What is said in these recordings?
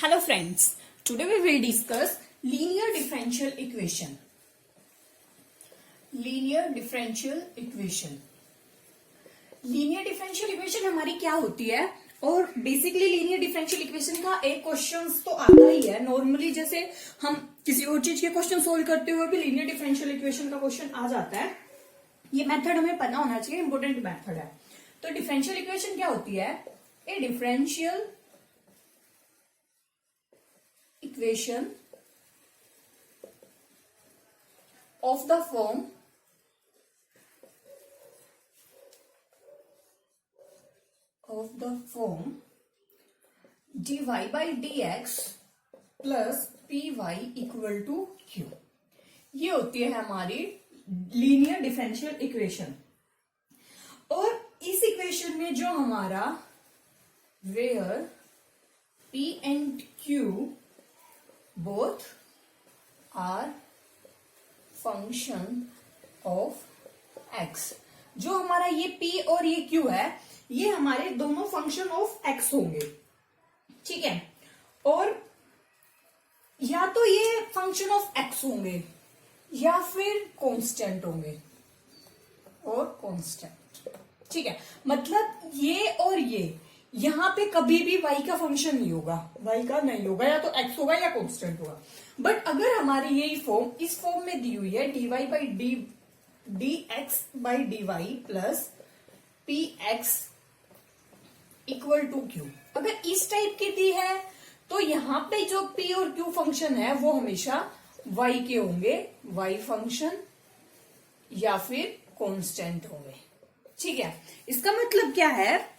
Hello friends, today we will discuss linear differential equation. Linear differential equation. Linear differential equation हमारी क्या होती है और बेसिकली लीनियर डिफरेंशियल इक्वेशन का एक क्वेश्चन तो आता ही है नॉर्मली, जैसे हम किसी और चीज के क्वेश्चन सोल्व करते हुए भी लीनियर डिफरेंशियल इक्वेशन का क्वेश्चन आ जाता है। ये मेथड हमें पता होना चाहिए, इंपॉर्टेंट मेथड है। तो डिफरेंशियल इक्वेशन क्या होती है? ए differential equation of the form dy by dx plus py equal to q। ये होती है हमारी लीनियर डिफरेंशियल इक्वेशन। और इस इक्वेशन में जो हमारा where p and q both are function of x, जो हमारा ये p और ये q है ये हमारे दोनों फंक्शन ऑफ x होंगे, ठीक है। और या तो ये फंक्शन ऑफ x होंगे या फिर कांस्टेंट होंगे और कांस्टेंट, ठीक है। मतलब ये और ये यहां पे कभी भी y का फंक्शन नहीं होगा, y का नहीं होगा, या तो x होगा या कांस्टेंट होगा। बट अगर हमारी यही फॉर्म इस फॉर्म में दी हुई है dy by dx by dy plus px equal to q, अगर इस टाइप की दी है तो यहाँ पे जो p और q फंक्शन है वो हमेशा y के होंगे, y फंक्शन या फिर कांस्टेंट होंगे, ठीक है। इसका मतलब क्या है,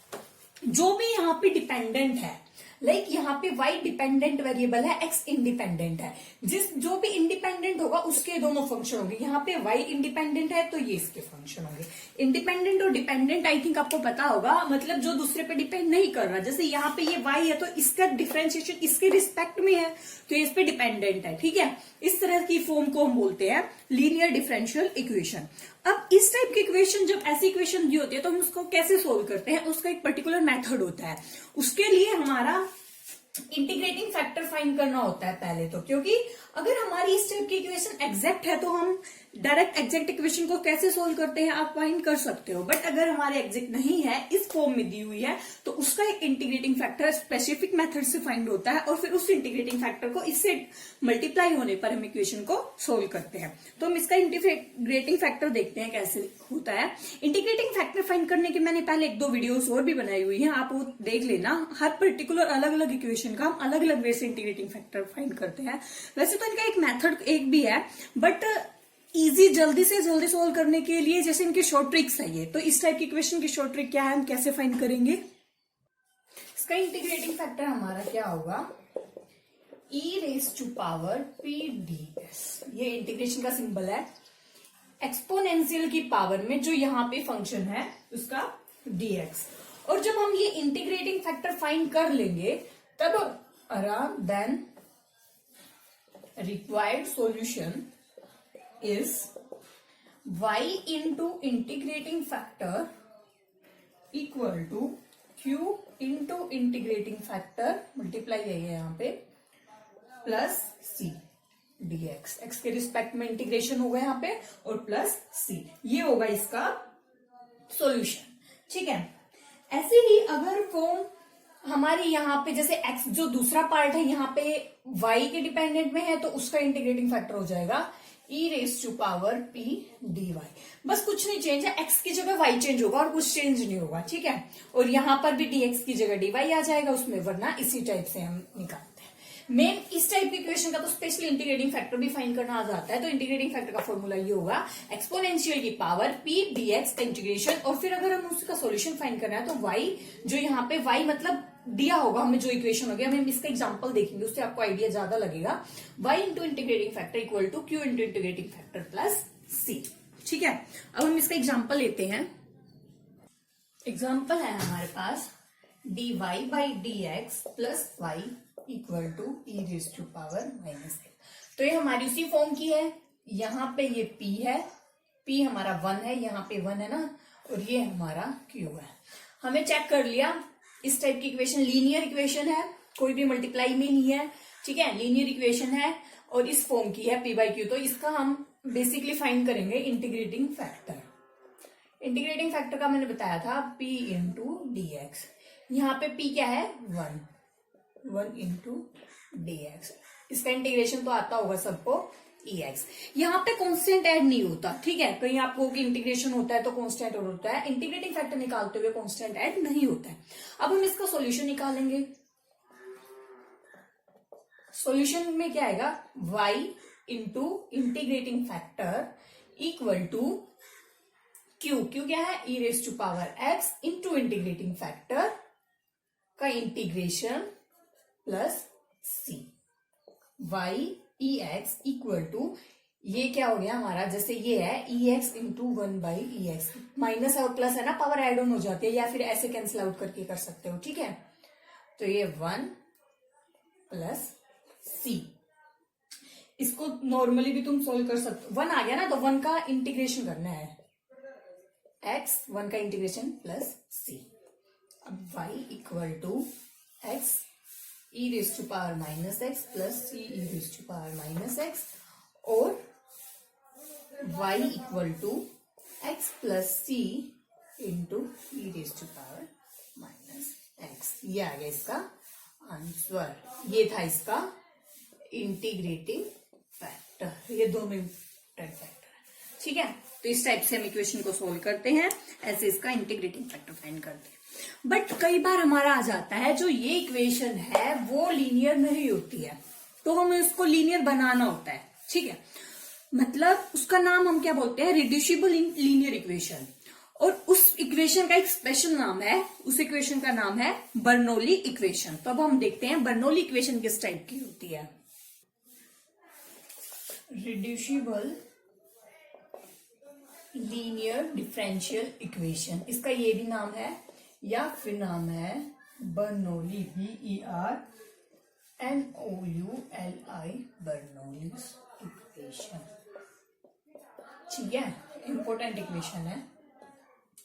जो भी यहाँ पे डिपेंडेंट है, लाइक यहाँ पे y डिपेंडेंट वेरिएबल है, x इंडिपेंडेंट है, जो भी इंडिपेंडेंट होगा उसके दोनों फंक्शन होंगे। यहाँ पे y इंडिपेंडेंट है तो ये इसके फंक्शन होंगे। इंडिपेंडेंट और डिपेंडेंट आई थिंक आपको पता होगा, मतलब जो दूसरे पे डिपेंड नहीं कर रहा। जैसे यहाँ पे ये y है तो इसका डिफरेंशिएशन इसके रिस्पेक्ट में है तो ये इस पे डिपेंडेंट है, ठीक है। इस तरह की फॉर्म को हम बोलते हैं लीनियर डिफरेंशियल इक्वेशन। अब इस टाइप की इक्वेशन, जब ऐसी इक्वेशन दी होती है तो हम उसको कैसे सोल्व करते हैं, उसका एक पर्टिकुलर मेथड होता है। उसके लिए हमारा इंटीग्रेटिंग फैक्टर फाइंड करना होता है पहले तो, क्योंकि अगर हमारी इस टाइप की इक्वेशन एग्जैक्ट है तो हम डायरेक्ट एग्जैक्ट इक्वेशन को कैसे सोल्व करते हैं आप फाइंड कर सकते हो। बट अगर हमारे एग्जैक्ट नहीं है, इस फॉर्म में दी हुई है, तो उसका एक इंटीग्रेटिंग फैक्टर स्पेसिफिक मेथड से फाइंड होता है और फिर उस इंटीग्रेटिंग फैक्टर को इससे मल्टीप्लाई होने पर हम इक्वेशन को सोल्व करते हैं। तो हम इसका इंटीग्रेटिंग फैक्टर देखते हैं कैसे होता है। इंटीग्रेटिंग फैक्टर फाइंड करने के मैंने पहले 1-2 वीडियोस और भी बनाई हुई है, आप वो देख लेना। हर पर्टिकुलर अलग अलग इक्वेशन का हम अलग अलग वे से इंटीग्रेटिंग फैक्टर फाइंड करते हैं। वैसे तो इनका एक मेथड एक भी है, बट इजी जल्दी से जल्दी सोल्व करने के लिए जैसे इनके शॉर्ट ट्रिक्स है ये, तो इस टाइप की इक्वेशन की शॉर्ट ट्रिक क्या है, हम कैसे फाइंड करेंगे। इसका इंटीग्रेटिंग फैक्टर हमारा क्या होगा, e raise to power p ds। ये इंटीग्रेशन का सिंबल है। एक्सपोनेंशियल की पावर में जो यहाँ पे फंक्शन है उसका dx। और जब हम ये इंटीग्रेटिंग फैक्टर फाइंड कर लेंगे तब then required solution is y into integrating factor equal to q into integrating factor multiply है यहाँ पे प्लस c dx। x के रिस्पेक्ट में इंटीग्रेशन होगा यहाँ पे और प्लस c, ये होगा इसका सॉल्यूशन, ठीक है। ऐसे ही अगर फॉर्म हमारी यहाँ पे जैसे x जो दूसरा पार्ट है यहाँ पे y के डिपेंडेंट में है तो उसका इंटीग्रेटिंग फैक्टर हो जाएगा e raise to power p dy। बस कुछ नहीं चेंज है, x की जगह y चेंज होगा और कुछ चेंज नहीं होगा, ठीक है। और यहाँ पर भी dx की जगह dy आ जाएगा उसमें, वरना इसी टाइप से हम निकालते हैं। मेन इस टाइप की इक्वेशन का तो स्पेशली इंटीग्रेटिंग फैक्टर भी फाइंड करना आ जाता है। तो इंटीग्रेटिंग फैक्टर का फॉर्मूला ये होगा एक्सपोनेंशियल की पावर p dx का इंटीग्रेशन, और फिर अगर हम उसका सॉल्यूशन फाइंड करना है तो y, जो यहाँ पे y मतलब दिया होगा हमें जो इक्वेशन होगी, हमें इसका एग्जांपल देखेंगे उससे आपको आइडिया ज्यादा लगेगा। y into integrating factor equal to q into integrating factor plus c, ठीक है। अब हम इसका एग्जांपल लेते हैं। एग्जांपल है हमारे पास dy by dx plus y equal to e raise to power minus. तो ये हमारी उसी फॉर्म की है, यहाँ पे ये p है, p हमारा 1 है, यहाँ पे 1 है ना, और ये हमारा q है। हमें चेक कर लिया इस टाइप की इक्वेशन लीनियर इक्वेशन है, कोई भी मल्टीप्लाई में नहीं है, ठीक है, लीनियर इक्वेशन है और इस फॉर्म की है p बाई क्यू। तो इसका हम बेसिकली फाइंड करेंगे इंटीग्रेटिंग फैक्टर। इंटीग्रेटिंग फैक्टर का मैंने बताया था p इंटू डी एक्स। यहाँ पे p क्या है 1 इंटू डी एक्स। इसका इंटीग्रेशन तो आता होगा सबको ex। यहाँ पे कांस्टेंट ऐड नहीं होता, ठीक है, कहीं आपको कि इंटीग्रेशन होता है तो कांस्टेंट ऐड होता है, इंटीग्रेटिंग फैक्टर निकालते हुए कांस्टेंट ऐड नहीं होता है। अब हम इसका सॉल्यूशन निकालेंगे। सॉल्यूशन में क्या आएगा y into integrating factor equal to q क्या है e raise to power x into integrating factor का integration plus c। y e x equal to ये क्या हो गया हमारा, जैसे ये है e x into 1 by e x, minus और प्लस है ना, पावर एड ऑन हो जाती है, या फिर ऐसे कैंसिल आउट करके कर सकते हो, ठीक है। तो ये 1 प्लस सी, इसको नॉर्मली भी तुम सोल्व कर सकते हो। 1 आ गया ना, तो 1 का इंटीग्रेशन करना है x, 1 का इंटीग्रेशन प्लस सी। अब y equal to x e raise to power minus x plus c e raise to power minus x, और y equal to x plus c into e raise to power minus x. ये आ गया इसका answer. ये था इसका integrating factor, ये दोनों इंपॉर्टेंट फैक्टर है, ठीक है। तो इस टाइप से हम इक्वेशन को सोल्व करते हैं, ऐसे इसका इंटीग्रेटिंग फैक्टर फाइंड करते हैं। बट कई बार हमारा आ जाता है जो ये इक्वेशन है वो लीनियर नहीं होती है, तो हमें उसको लीनियर बनाना होता है, ठीक है। मतलब उसका नाम हम क्या बोलते हैं, रिड्यूसिबल लीनियर इक्वेशन। और उस इक्वेशन का एक स्पेशल नाम है, उस इक्वेशन का नाम है बर्नौली इक्वेशन। तो अब हम देखते हैं बर्नौली इक्वेशन किस टाइप की होती है। रिड्यूसिबल लीनियर डिफरेंशियल इक्वेशन, इसका ये भी नाम है या फिर नाम है बर्नौली, BERNOULLI, बर्नौलीज इक्वेशन, ठीक है। इंपॉर्टेंट इक्वेशन है,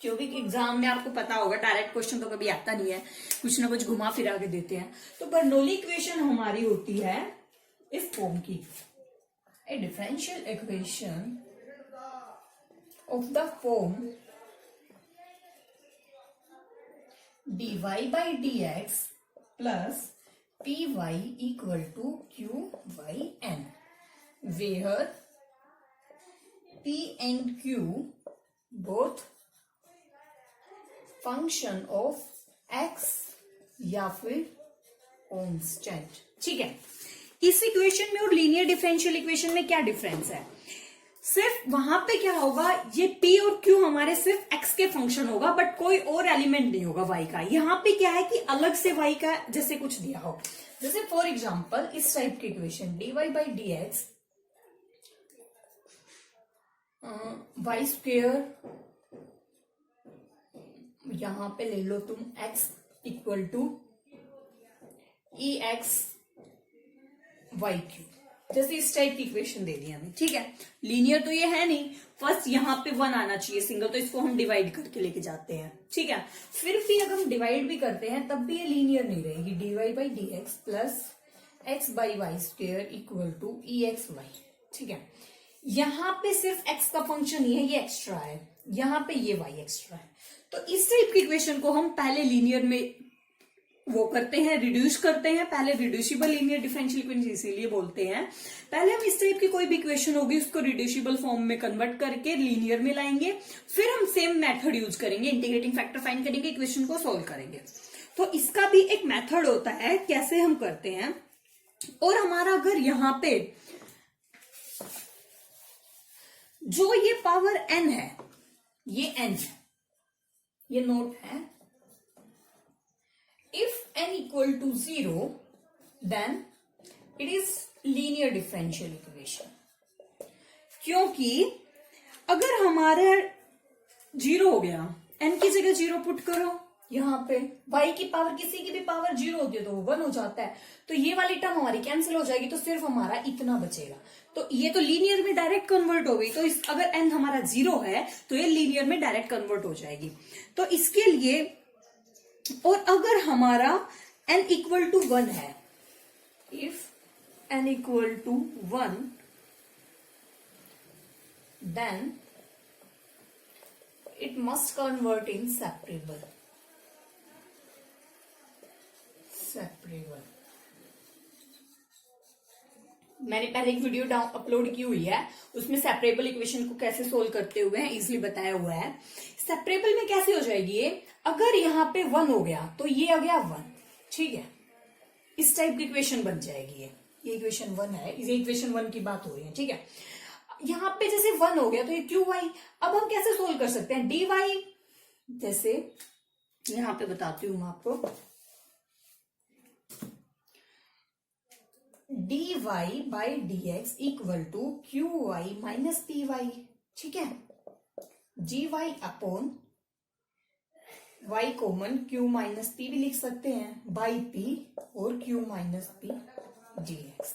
क्योंकि एग्जाम में आपको पता होगा डायरेक्ट क्वेश्चन तो कभी आता नहीं है, कुछ ना कुछ घुमा फिरा के देते हैं। तो बर्नौली इक्वेशन हमारी होती है इस फॉर्म की, ए differential equation of the form dy by dx plus py equal to q by n, where p and q both function of x या फिर कांस्टेंट, ठीक है। इस इक्वेशन में और लीनियर डिफरेंशियल इक्वेशन में क्या डिफरेंस है, सिर्फ वहां पे क्या होगा, ये p और q हमारे सिर्फ x के फंक्शन होगा, बट कोई और एलिमेंट नहीं होगा y का। यहाँ पे क्या है कि अलग से y का जैसे कुछ दिया हो, जैसे फॉर एग्जांपल इस टाइप की equation dy by dx y square, यहां पे ले लो तुम x equal to e x y q, जैसे इस टाइप की इक्वेशन दे दी हमें, ठीक है। लीनियर तो ये है नहीं, फर्स्ट यहाँ पे 1 आना चाहिए सिंगल, तो इसको हम डिवाइड करके लेके जाते हैं, ठीक है। फिर भी अगर हम डिवाइड भी करते हैं तब भी ये लीनियर नहीं रहेगी। dy by dx plus x by y square equal to e x y, ठीक है। यहाँ पे सिर्फ x का फंक्शन ही है, ये एक्स्ट्रा है, यहाँ पे ये y एक्स्ट्रा है। तो इस टाइप की इक्वेशन को हम पहले लीनियर में वो करते हैं, रिड्यूस करते हैं, पहले रिड्यूसिबल लीनियर डिफरेंशियल इक्वेशन इसीलिए बोलते हैं। पहले हम इस टाइप की कोई भी इक्वेशन होगी उसको रिड्यूसिबल फॉर्म में कन्वर्ट करके लीनियर में लाएंगे, फिर हम सेम मेथड यूज करेंगे, इंटीग्रेटिंग फैक्टर फाइंड करेंगे, इक्वेशन को सोल्व करेंगे। तो इसका भी एक मेथड होता है कैसे हम करते हैं। और हमारा अगर यहां पे जो ये पावर n है, ये n है, ये नोट है, if n equal to 0 then it is linear differential equation। क्योंकि अगर हमारा 0 हो गया, n की जगह 0 पुट करो, यहाँ पे y की पावर किसी की भी पावर 0 होती है तो वो 1 हो जाता है, तो ये वाली टर्म हमारी कैंसिल हो जाएगी, तो सिर्फ हमारा इतना बचेगा। तो ये तो लीनियर में डायरेक्ट कन्वर्ट हो गई, तो अगर n हमारा 0 है तो ये लीनियर में डायरेक्ट कन्वर्ट हो जाएगी। तो इसके लिए, और अगर हमारा n इक्वल टू 1 है, if n equal to 1 then it must convert in separable. मैंने पहले एक वीडियो अपलोड की हुई है, उसमें सेपरेबल इक्वेशन को कैसे सोल्व करते हुए हैं इजिली बताया हुआ है। सेपरेबल में कैसे हो जाएगी ये, अगर यहाँ पे 1 हो गया तो ये आ गया 1, ठीक है, इस टाइप की इक्वेशन बन जाएगी ये इक्वेशन 1 है, इस इक्वेशन 1 की बात हो रही है, ठीक है। यहाँ पे जैसे 1 हो गया तो ये क्यू वाई, अब हम कैसे सोल्व कर सकते हैं, डी वाई, जैसे यहाँ पे बताती हूँ मैं आपको, d y by d x equal to q y minus p y, ठीक है। जी y upon y common q minus p भी लिख सकते हैं, बाई पी और q minus p d x.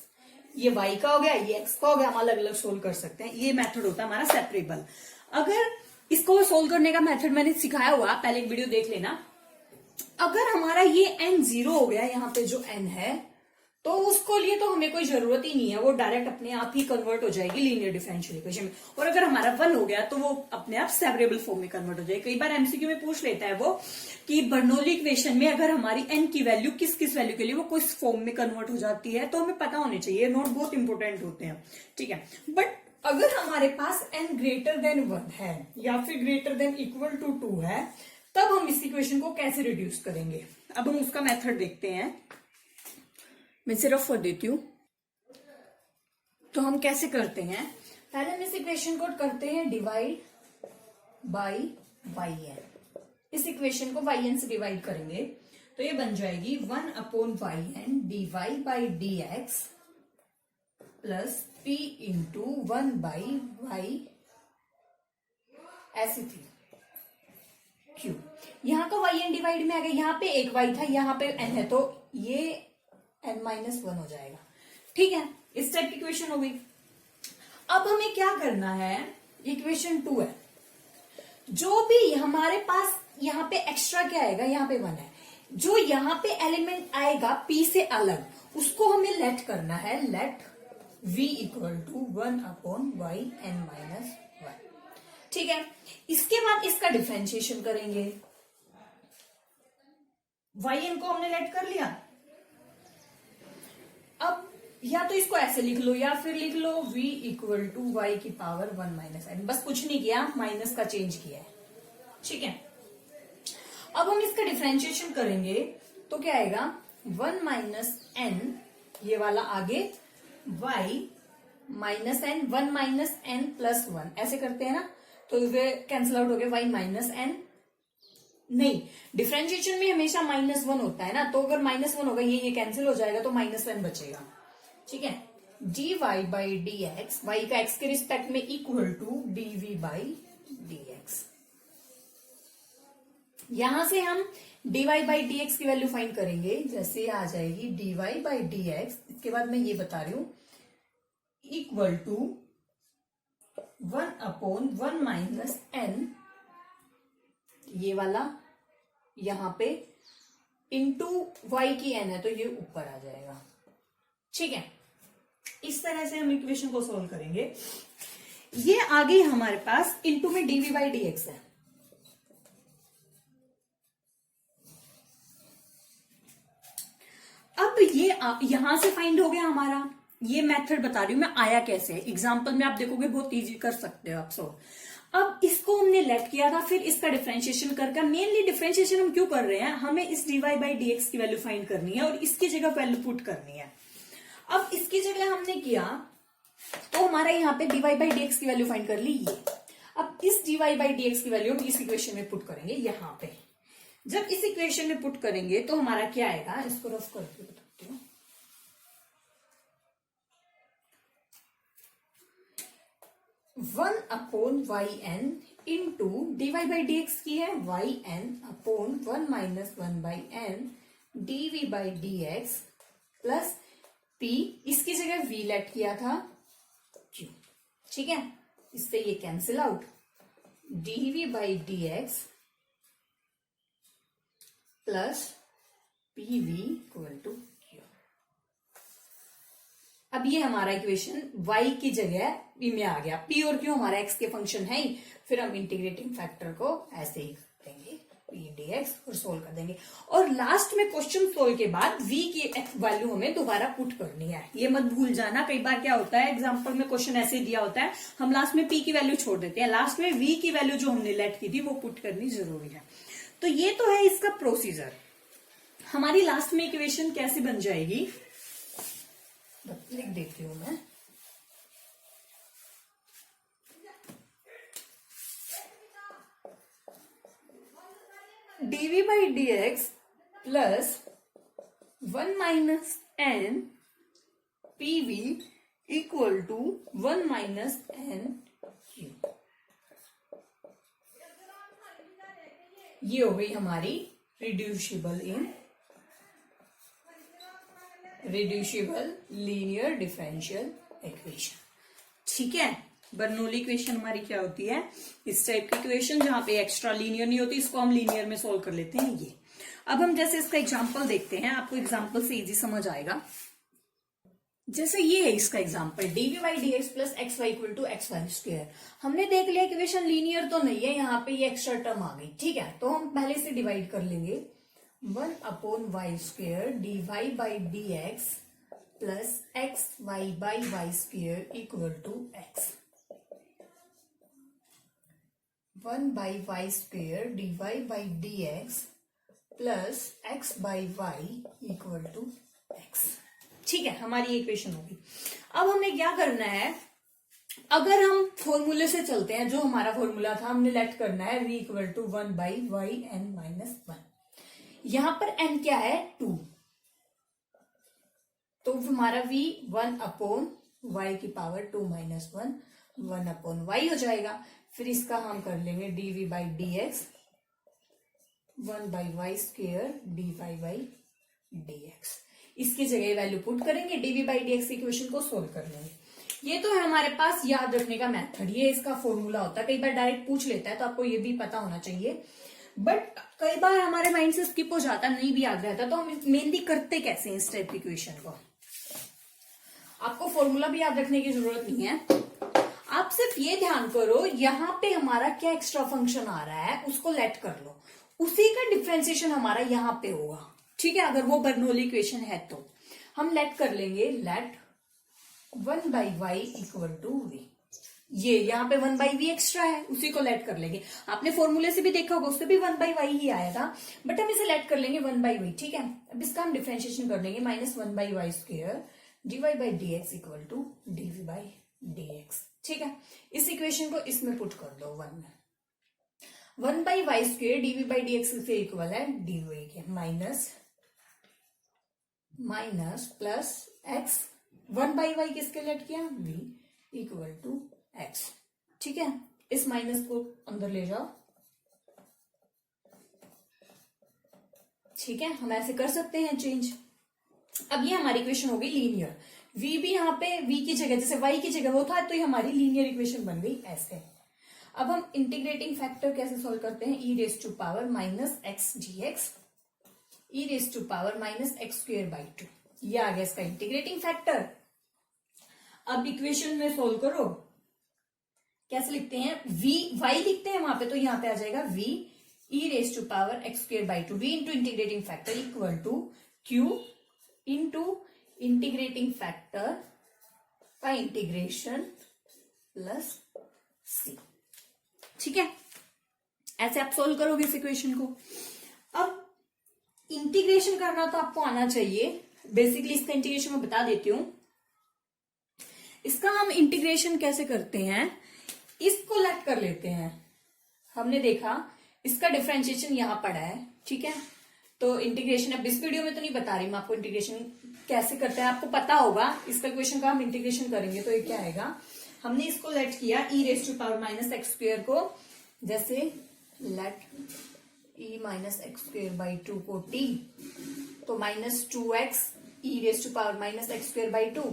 ये वाई का हो गया, ये एक्स का हो गया, हम अलग अलग सोल्व कर सकते हैं। ये मेथड होता है हमारा सेपरेबल। अगर इसको सोल्व करने का मेथड मैंने सिखाया हुआ, पहले एक वीडियो देख लेना। अगर हमारा ये n 0 हो गया, यहाँ पे जो n है, तो उसको लिए तो हमें कोई जरूरत ही नहीं है, वो डायरेक्ट अपने आप ही कन्वर्ट हो जाएगी लीनियर डिफरेंशियल इक्वेशन में। और अगर हमारा 1 हो गया तो वो अपने आप सेपरेबल फॉर्म में कन्वर्ट हो जाएगी। कई बार एमसीक्यू में पूछ लेता है वो कि बर्नौली इक्वेशन में अगर हमारी n की वैल्यू किस किस वैल्यू के लिए वो किस फॉर्म में कन्वर्ट हो जाती है, तो हमें पता होने चाहिए, नोट बहुत इंपॉर्टेंट होते हैं, ठीक है। बट अगर हमारे पास n ग्रेटर देन 1 है या फिर ग्रेटर देन इक्वल टू 2 है, तब हम इस इक्वेशन को कैसे रिड्यूस करेंगे। अब हम उसका मेथड देखते हैं, मैं सिर्फ कर देती हूं। तो हम कैसे करते हैं, पहले हम इस इक्वेशन को करते हैं डिवाइड बाई वाई एन। इस इक्वेशन को वाई एन से डिवाइड करेंगे तो ये बन जाएगी 1 upon y n d y by d x plus p into 1 by y ऐसे थी क्यू। यहां का वाई एन डिवाइड में आ गया, यहाँ पे एक वाई था, यहाँ पे एन है, तो ये n-1 हो जाएगा, ठीक है। इस टाइप की इक्वेशन हो गई। अब हमें क्या करना है, इक्वेशन 2 है, जो भी हमारे पास यहाँ पे एक्स्ट्रा क्या आएगा, यहाँ पे 1 है, जो यहाँ पे एलिमेंट आएगा p से अलग, उसको हमें लेट करना है, let v equal to 1 upon y n minus 1, ठीक है। इसके बाद इसका डिफरेंशिएशन करेंगे, वाई एन को हमने लेट कर लिया। अब या तो इसको ऐसे लिख लो या फिर लिख लो v इक्वल टू वाई की पावर 1 माइनस एन, बस कुछ नहीं किया, माइनस का चेंज किया है, ठीक है। अब हम इसका डिफरेंशिएशन करेंगे तो क्या आएगा, 1 माइनस एन, ये वाला आगे y minus n, 1 minus n plus 1, ऐसे करते हैं ना, तो वे कैंसिल आउट हो गए, y माइनस एन, नहीं, डिफरेंशिएशन में हमेशा -1 होता है ना, तो अगर -1 होगा ये कैंसिल हो जाएगा, तो -1 बचेगा, ठीक है। D y by d x, y का एक्स के रिस्पेक्ट में equal to d v by d x. यहां से हम d y by d x की वैल्यू फाइंड करेंगे, जैसे आ जाएगी d y by d x. इसके बाद मैं ये बता रही हूं, equal to 1 upon 1 minus n, ये वाला यहां पे इंटू वाई की एन है, तो ये ऊपर आ जाएगा, ठीक है। इस तरह से हम इक्वेशन को सोल्व करेंगे। ये आगे हमारे पास इंटू में डीवी बाई डी एक्स है, अब ये यहां से फाइंड हो गया हमारा। ये मेथड बता रही हूं मैं आया कैसे, एग्जाम्पल में आप देखोगे बहुत इजी कर सकते हो आप सोल्व। अब इसको हमने लेट किया था, फिर इसका डिफरेंशिएशन करके, मेनली डिफरेंशिएशन हम क्यों कर रहे हैं, हमें इस d y by d x की वैल्यू फाइंड करनी है और इसकी जगह वैल्यू पुट करनी है। अब इसकी जगह हमने किया तो हमारा यहाँ पे d y by d x की वैल्यू फाइंड कर ली ये। अब इस d y by d x की वैल्यू हम इस इक्वेशन में पुट करेंगे यहाँ पे। जब इस इक्वेशन में पुट करेंगे तो हमारा क्या आएगा, इसको रफ करके बताती हूँ। One upon y n into d y by d x की है y n upon 1 minus 1 by n d v by d x plus p, इसकी जगह वी लेट किया था क्यू, ठीक है। इससे ये cancel out, d v by d x plus PV equal to Q। अब ये हमारा इक्वेशन y की जगह p में आ गया। P और Q हमारा x के फंक्शन है ही, फिर हम इंटीग्रेटिंग फैक्टर को ऐसे ही देंगे p dx और सोल्व कर देंगे। और लास्ट में क्वेश्चन सोल्व के बाद v की वैल्यू हमें दोबारा पुट करनी है, ये मत भूल जाना। कई बार क्या होता है एग्जाम्पल में क्वेश्चन ऐसे दिया होता है, हम लास्ट में p की वैल्यू छोड़ देते हैं, लास्ट में v की वैल्यू जो हमने लेट की थी वो पुट करनी जरूरी है। तो ये तो है इसका प्रोसीजर। हमारी लास्ट में इक्वेशन कैसे बन जाएगी, लिख देती हूं मैं। dv by dx plus 1 minus n pv equal to 1 minus n q। ये हो गई हमारी रिड्यूसिबल लीनियर डिफरेंशियल इक्वेशन। ठीक है, बर्नौली इक्वेशन हमारी क्या होती है, इस टाइप की इक्वेशन जहां पे एक्स्ट्रा लीनियर नहीं होती, इसको हम लीनियर में सोल्व कर लेते हैं ये। अब हम जैसे इसका एग्जांपल देखते हैं, आपको एग्जांपल से इजी समझ आएगा। जैसे ये है इसका example, dv by d x plus x y equal to x y square. हमने देख लिया इक्वेशन लीनियर तो नहीं है, यहाँ पे ये एक्स्ट्रा टर्म आ गई। ठीक है, तो हम पहले से डिवाइड कर लेंगे 1 upon y square d y by d x plus x y by y square equal to x. 1 by y square d y by d x plus x by y equal to x. ठीक है, हमारी equation होगी। अब हमें क्या करना है, अगर हम फॉर्मूले से चलते हैं, जो हमारा फॉर्मूला था हमने लेट करना है v equal to 1 by y n minus 1। यहां पर n क्या है 2, तो हमारा v 1 अपॉन y की पावर 2 माइनस 1 अपॉन y हो जाएगा। फिर इसका हम कर लेंगे dv by d x 1 by y square d y by d x. इसकी जगह वैल्यू पुट करेंगे, dv by d x equation को सोल्व कर लेंगे। ये तो है हमारे पास याद रखने का मेथड, ये इसका फॉर्मूला होता है। कई बार डायरेक्ट पूछ लेता है, तो आपको ये भी पता होना चाहिए, बट कई बार हमारे माइंड से स्किप हो जाता, नहीं भी याद रहता। तो हम मेनली करते कैसे हैं इस टाइप की इक्वेशन को, आपको फॉर्मूला भी याद रखने की जरूरत नहीं है। आप सिर्फ ये ध्यान करो यहाँ पे हमारा क्या एक्स्ट्रा फंक्शन आ रहा है उसको लेट कर लो, उसी का डिफ्रेंसिएशन हमारा यहाँ पे होगा। ठीक है, अगर वो बर्नौली इक्वेशन है तो हम लेट कर लेंगे, let 1 by y equal to v. ये यहाँ पे 1 बाई वी एक्स्ट्रा है, उसी को लेट कर लेंगे। आपने फॉर्मूले से भी देखा होगा, उससे भी 1 बाई वाई ही आया था, बट हम इसे लेट कर लेंगे 1 बाई वाई। ठीक है, अब इसका हम डिफ्रेंशिएशन कर लेंगे, minus 1 by y square d y by d x equal to d v by d x. ठीक है, इस इक्वेशन को इसमें पुट कर दो 1 में। 1 by y square d v by d x से इक्वल है डी वाई के, minus plus x 1 by y किसके लेट किया v इक्वल टू एक्स। ठीक है, इस माइनस को अंदर ले जाओ। ठीक है, हम ऐसे कर सकते हैं चेंज। अब ये हमारी इक्वेशन हो गई लीनियर, v भी यहाँ पे v की जगह, जैसे y की जगह वो था, तो ये हमारी लीनियर इक्वेशन बन गई ऐसे। अब हम इंटीग्रेटिंग फैक्टर कैसे सोल्व करते हैं, e raise to power minus x d x e raise to power minus x square by 2। ये आ गया इसका इंटीग्रेटिंग फैक्टर। अब इक्वेशन में सोल्व करो, कैसे लिखते हैं, v y लिखते हैं वहां पे, तो यहां पे आ जाएगा v e raise to power x square by 2, v into integrating factor equal to q into integrating factor का इंटीग्रेशन प्लस c। ठीक है, ऐसे आप सोल्व करोगे इस इक्वेशन को। अब इंटीग्रेशन करना तो आपको आना चाहिए, बेसिकली इसका इंटीग्रेशन मैं बता देती हूं। इसका हम इंटीग्रेशन कैसे करते हैं, इसको लेट कर लेते हैं। हमने देखा इसका डिफरेंशिएशन यहां पड़ा है। ठीक है, तो इंटीग्रेशन अब इस वीडियो में तो नहीं बता रही मैं आपको इंटीग्रेशन कैसे करते हैं, आपको पता होगा। इसका इक्वेशन का हम इंटीग्रेशन करेंगे तो ये क्या आएगा, हमने इसको लेट किया e raise to power minus x square को, जैसे let e minus x square by 2 को t, तो minus 2x e raise to power minus x square by 2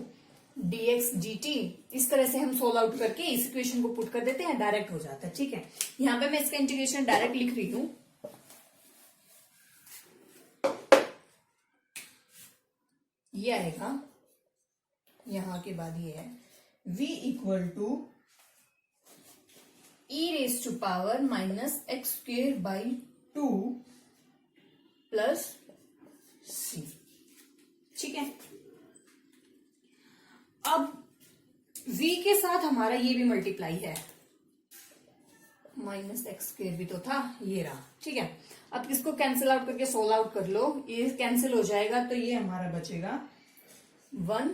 dx dt। इस तरह से हम सोल्व आउट करके इस इक्वेशन को पुट कर देते हैं, डायरेक्ट हो जाता है। ठीक है, यहां पे मैं इसका इंटीग्रेशन डायरेक्ट लिख रही हूं, ये आएगा, यहां के बाद ये है v equal to e raise to power minus x square by 2 plus c। ठीक है, अब v के साथ हमारा ये भी मल्टीप्लाई है, माइनस एक्स स्क्वेयर भी तो था, ये रहा। ठीक है, अब किसको कैंसिल आउट करके सोल्व आउट कर लो, ये कैंसिल हो जाएगा तो ये हमारा बचेगा 1,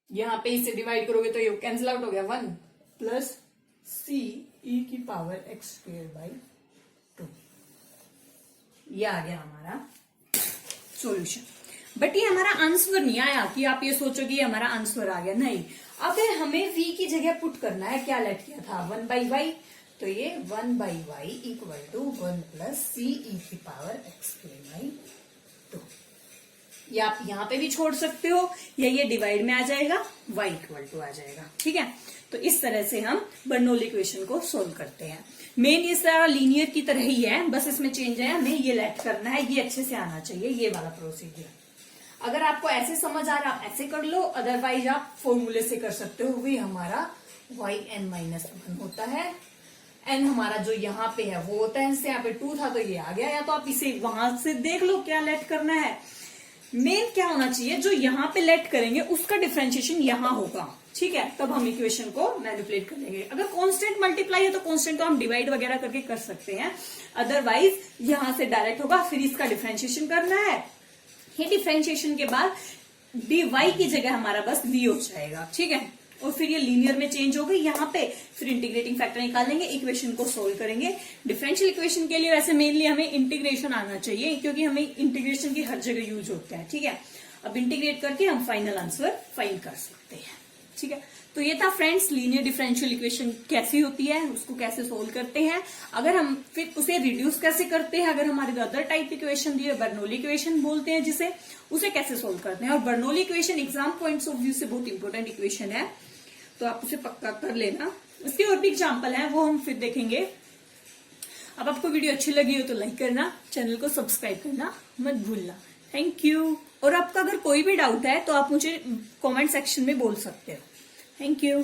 यहां पे इसे डिवाइड करोगे तो ये कैंसिल आउट हो गया 1 प्लस c e की पावर एक्स स्क्वेयर बाई 2। ये आ गया हमारा सॉल्यूशन। बट ये हमारा आंसर नहीं आया कि आप ये सोचो कि ये हमारा आंसर आ गया, नहीं। अब हमें v की जगह पुट करना है, क्या लेट किया था 1 बाई वाई, तो ये 1 by y equal to 1 plus c e की पावर एक्स स्क्वायर बाई 2। या आप यहां पे भी छोड़ सकते हो, या ये डिवाइड में आ जाएगा, y इक्वल टू आ जाएगा। ठीक है, तो इस तरह से हम बर्नौली इक्वेशन को सोल्व करते हैं। मेन ये सारा लीनियर की तरह ही है, बस इसमें चेंज है, हमें ये लेट करना है, ये अच्छे से आना चाहिए, ये वाला प्रोसीजर। अगर आपको ऐसे समझ आ रहा है ऐसे कर लो, अदरवाइज आप फॉर्मूले से कर सकते हो। वही हमारा yn-1 होता है, n हमारा जो यहाँ पे है वो होता है, इससे यहाँ पे 2 था तो ये आ गया, या तो आप इसे वहां से देख लो क्या लेट करना है। मेन क्या होना चाहिए, जो यहाँ पे लेट करेंगे उसका डिफरेंशिएशन यहाँ होगा। ठीक है, तब हम इक्वेशन को मैनिपुलेट कर लेंगे। अगर कांस्टेंट मल्टीप्लाई है तो कांस्टेंट तो हम डिवाइड वगैरह करके कर सकते हैं, अदरवाइज यहां से डायरेक्ट होगा, फिर इसका डिफरेंशिएशन करना है। ये डिफरेंशिएशन के बाद dy की जगह हमारा बस v हो जाएगा। ठीक है, और फिर ये लीनियर में चेंज हो गई यहाँ पे, फिर इंटीग्रेटिंग फैक्टर निकालेंगे, इक्वेशन को सोल्व करेंगे। डिफरेंशियल इक्वेशन के लिए वैसे मेनली हमें इंटीग्रेशन आना चाहिए, क्योंकि हमें इंटीग्रेशन की हर जगह यूज होता है। ठीक है, अब इंटीग्रेट करके हम फाइनल आंसर फाइंड कर सकते हैं। ठीक है, तो ये था फ्रेंड्स लीनियर डिफरेंशियल इक्वेशन कैसी होती है, उसको कैसे सोल्व करते हैं। अगर हम फिर उसे रिड्यूस कैसे करते हैं, अगर हमारे अदर टाइप इक्वेशन दी है, बर्नौली इक्वेशन बोलते हैं जिसे, उसे कैसे सोल्व करते हैं। और Bernoulli equation exam points of view से बहुत इंपॉर्टेंट इक्वेशन है, तो आप उसे पक्का कर लेना। उसके और भी एग्जाम्पल है, वो हम फिर देखेंगे। अब आपको वीडियो अच्छी लगी हो तो लाइक करना, चैनल को सब्सक्राइब करना मत भूलना। Thank you. और आपका अगर कोई भी डाउट है तो आप मुझे कमेंट सेक्शन में बोल सकते हो। Thank you.